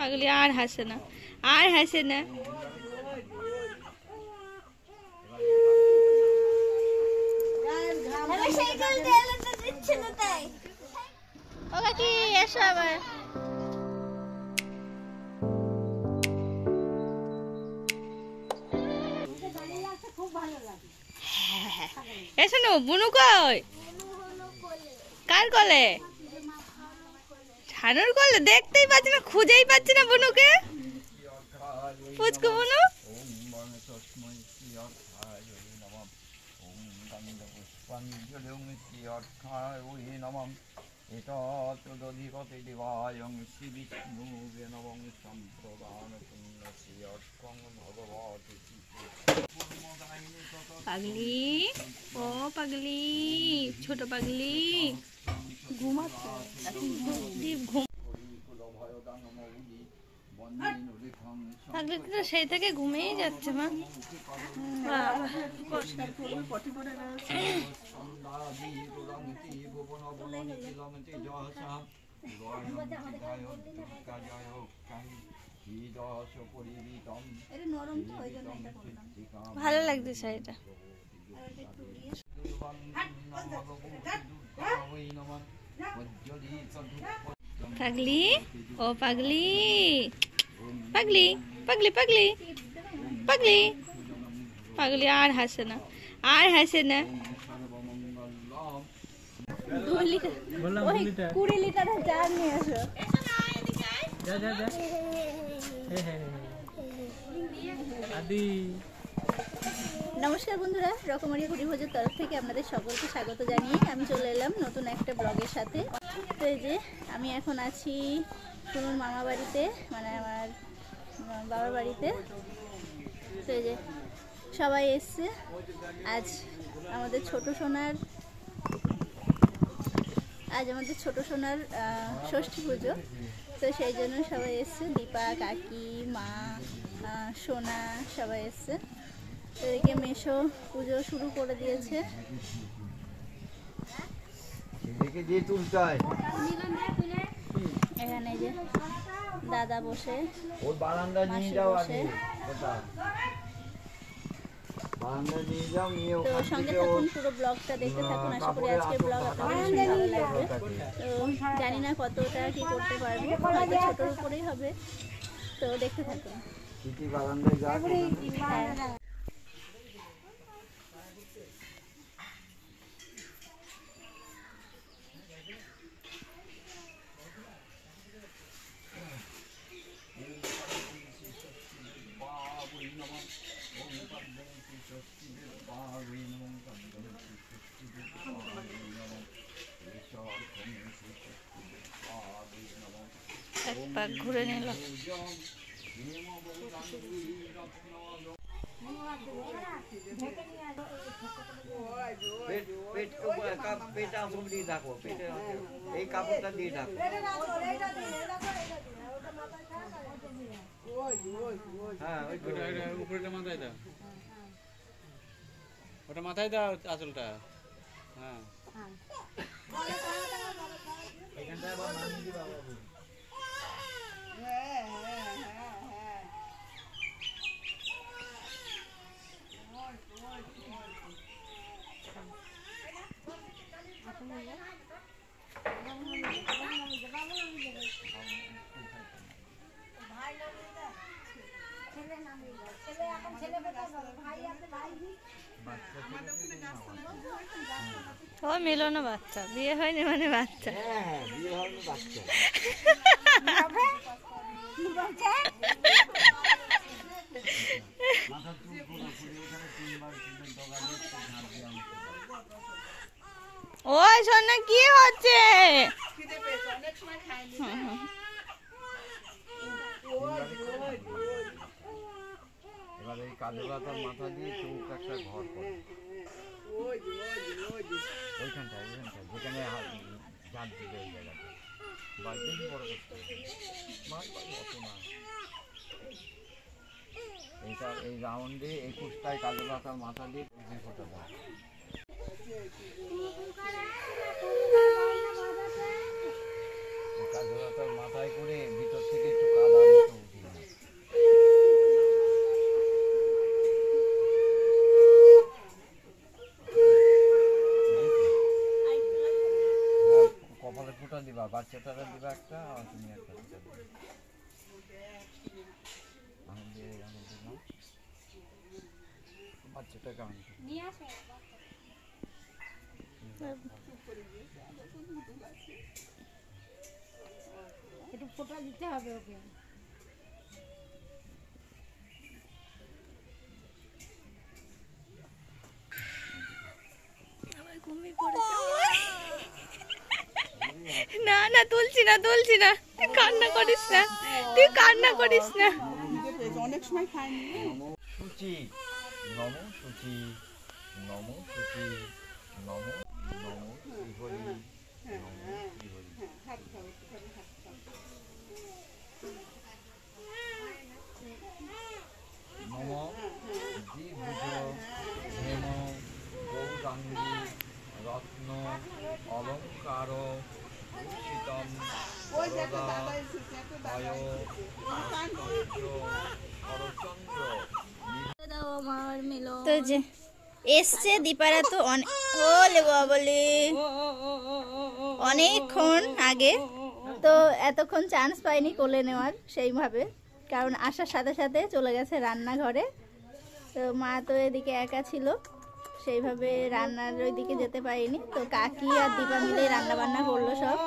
পাগলি আর হাসে না, আর হাসে না। ও কাকি এসো আবার। এসো না, বুনু কই? কার কোলে? ছানুর কোলে? দেখতেই পাচ্ছি না, খুঁজেই পাচ্ছি না বুনুকে। পুচকু বুনু। পাগলি, ও পাগলি, ছোট পাগলি ঘুমাচ্ছে। ঘুম পাগলি তো সেই থেকে ঘুমিয়েই যাচ্ছে মা। ভালো লাগছে শাড়িটা। পাগলি, ও পাগলি, পাগলি পাগলি পাগলি পাগলি পাগলি আর হাসে না, আর হাসে না। 2 লিটার 20 লিটার চার নিয়ে আসো। নমস্কার বন্ধুরা, রকমারি হুড়িভোজের তরফ থেকে আপনাদের সকলকে স্বাগত জানিয়ে আমি চলে এলাম নতুন একটা ব্লগের সাথে। তো এই যে আমি এখন আছি শুনুন মামা বাড়িতে, মানে আমার বাবার বাড়িতে। তো এই যে সবাই এসছে, আজ আমাদের ছোট সোনার ষষ্ঠী পুজো। তো সেই জন্য সবাই এসছে, দীপা, কাকি, মা, সোনা সবাই এসছে। তো এদিকে মেশো পুজো শুরু করে দিয়েছে। এখানে যে দাদা বসে, মাসি বসে। তো সঙ্গে থাকুন, পুরো ব্লগটা দেখতে থাকুন। আশা করি আজকের ব্লগ আপনাদের ভীষণ ভালো লাগবে। তো জানি না কতটা কি করতে পারবো, হয়তো ছোটোর উপরেই হবে। তো দেখতে থাকুন। এক পাক ঘুরে নিল। এই কাপড়টা দিয়ে ঢাকো। হ্যাঁ, উপরেটা মাথায় দাও, ওটা মাথায় দাও আঁচলটা। হ্যাঁ, এখানটা আবার নামিয়ে দিবা বাবু। ও মিলো না বাচ্চা, বিয়ে হয়নি মানে বাচ্চা। ওই সোনা কি হচ্ছে? এবার এই কাজু পাতার মাথা দিয়ে চৌক একটা ঘর করে ওইখানটায় যেখানে ঝাঁপ দিবে ওই জায়গাটা বেশি বড় করতে অত না। এইটা এই রাউন্ডে 21টায় কাজু পাতার মাথা দিয়ে ফোটা দেয়। কাজু পাতার মাথায় করে ভিতর থেকে একটু কাদা বাচ্চাটা দিবা একটা আর তুমি একটা দিবা। আমি দিয়ে দিলাম বাচ্চাটাকে আমি নিয়ে আসো। একটু ফোঁটা দিতে হবে ওকে। না না তুলছি না তুই কান্না করিস না অনেক সময় খাইনি। শুচি নম শুচি নম শুচি নম নম শ্রীহরি নম শ্রীহরি। নম দ্বিভুজ হেম গৌরাঙ্গী রত্ন অলঙ্কার ভূষিতম বরদা ভয় শরচন্দ্র। তো যে এসছে দীপারা তো ওলে বলে অনেকক্ষণ আগে, তো এতক্ষণ চান্স পাইনি কোলে নেওয়ার সেইভাবে, কারণ আসার সাথে সাথে চলে গেছে রান্নাঘরে। তো মা তো এদিকে একা ছিল, সেইভাবে রান্নার ওইদিকে যেতে পারিনি। তো কাকি আর দীপা মিলে রান্না বান্না করলো সব।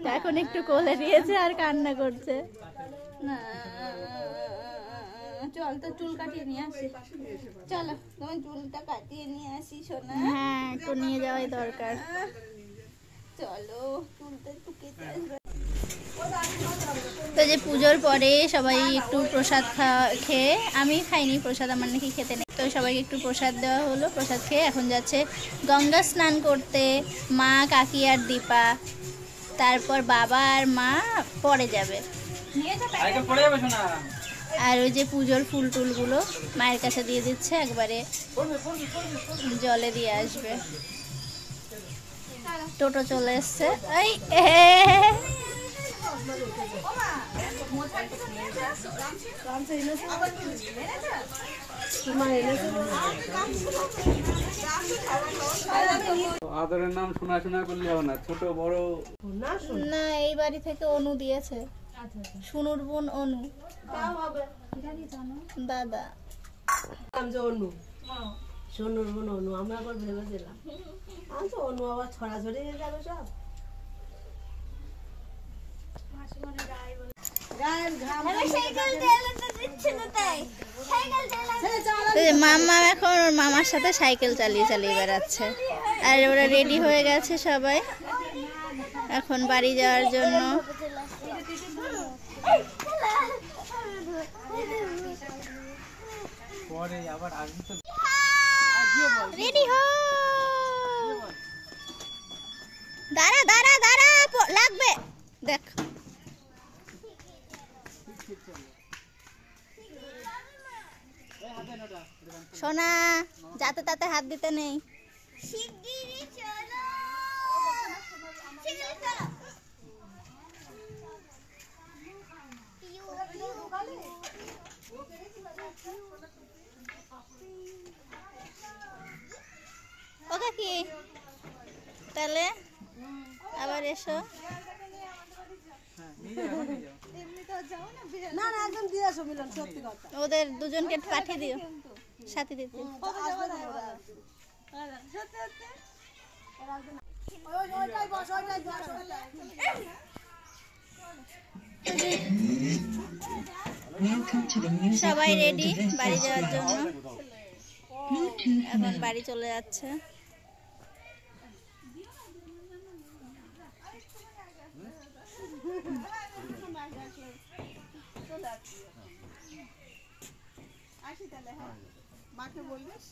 তো এখন একটু কোলে নিয়েছে আর কান্না করছে। না চল তো চুল কাটিয়ে নিয়ে আসি, চলো তোমার চুলটা কাটিয়ে নিয়ে আসি সোনা। হ্যাঁ একটু নিয়ে যাওয়াই দরকার, চলো চুলটা একটু কেটে আসবে। তো যে পুজোর পরে সবাই একটু প্রসাদ খেয়ে, আমি খাইনি প্রসাদ, আমার নাকি খেতে নেই, তো সবাইকে একটু প্রসাদ দেওয়া হলো। প্রসাদ খেয়ে এখন যাচ্ছে গঙ্গা স্নান করতে মা, কাকি আর দীপা। তারপর বাবা আর মা পরে যাবে। আর ওই যে পুজোর ফুল টুলগুলো মায়ের কাছে দিয়ে দিচ্ছে, একবারে জলে দিয়ে আসবে। টোটো চলে এসছে। আদরের নাম শোনা করলে হবে না, ছোট বড় না এই বাড়ি থেকে অনু দিয়েছে, সুনুর বোন অনু, দাদা অনু সোনুর বোন অনু। আমরা আবার ভেবেছিলাম আচ্ছা অনু আবার ছড়াছড়ি হয়ে যাবে সব। মামা এখন ওর মামার সাথে সাইকেল চালিয়ে চালিয়ে বেড়াচ্ছে। আর ওরা রেডি হয়ে গেছে সবাই এখন বাড়ি যাওয়ার জন্য। রেডি হো, দাঁড়া দাঁড়া দাঁড়া লাগবে দেখ। সোনা যাতে তাতে হাত দিতে নেই। ওকে কি তাহলে আবার এসো। না না একদম দিয়ে আসো মিলন, সত্যি কথা। ওদের দুজনকে পাঠিয়ে দিও সাথে দিতে। সবাই রেডি বাড়ি যাওয়ার জন্য, এখন বাড়ি চলে যাচ্ছে। আসি তাহলে, হ্যাঁ মাকে বলবিস।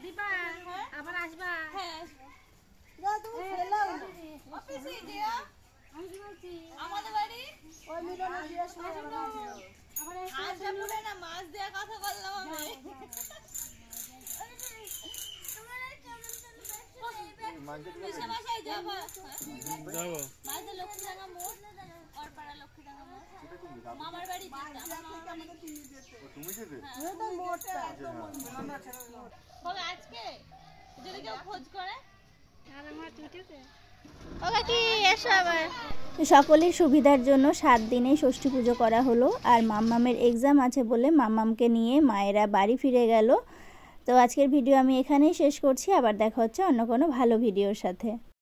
দীপা আবার আসবা? হ্যাঁ তুমি ফেলাও না অফিসে গিয়া আমাদের বাড়ি ওই মিলনের বিয়ে শুনে আজ পুরো না মাছ দেয়া কথা বললাম আমি। যাবো মাঝে লক্ষ্মীডাঙ্গা মোড় আর পাড়া লক্ষ্মীডাঙ্গা মামার বাড়ি যেতাম। তুমি যেতে বলো আজকে যদি কেউ খোঁজ করে ও কাকি এসো আবার। সকলের সুবিধার জন্য 7 দিনে ষষ্ঠী পুজো করা হলো। আর মাম্মামের এক্সাম আছে বলে মাম্মামকে নিয়ে মায়েরা বাড়ি ফিরে গেল। তো আজকের ভিডিও আমি এখানেই শেষ করছি। আবার দেখা হচ্ছে অন্য কোনো ভালো ভিডিওর সাথে।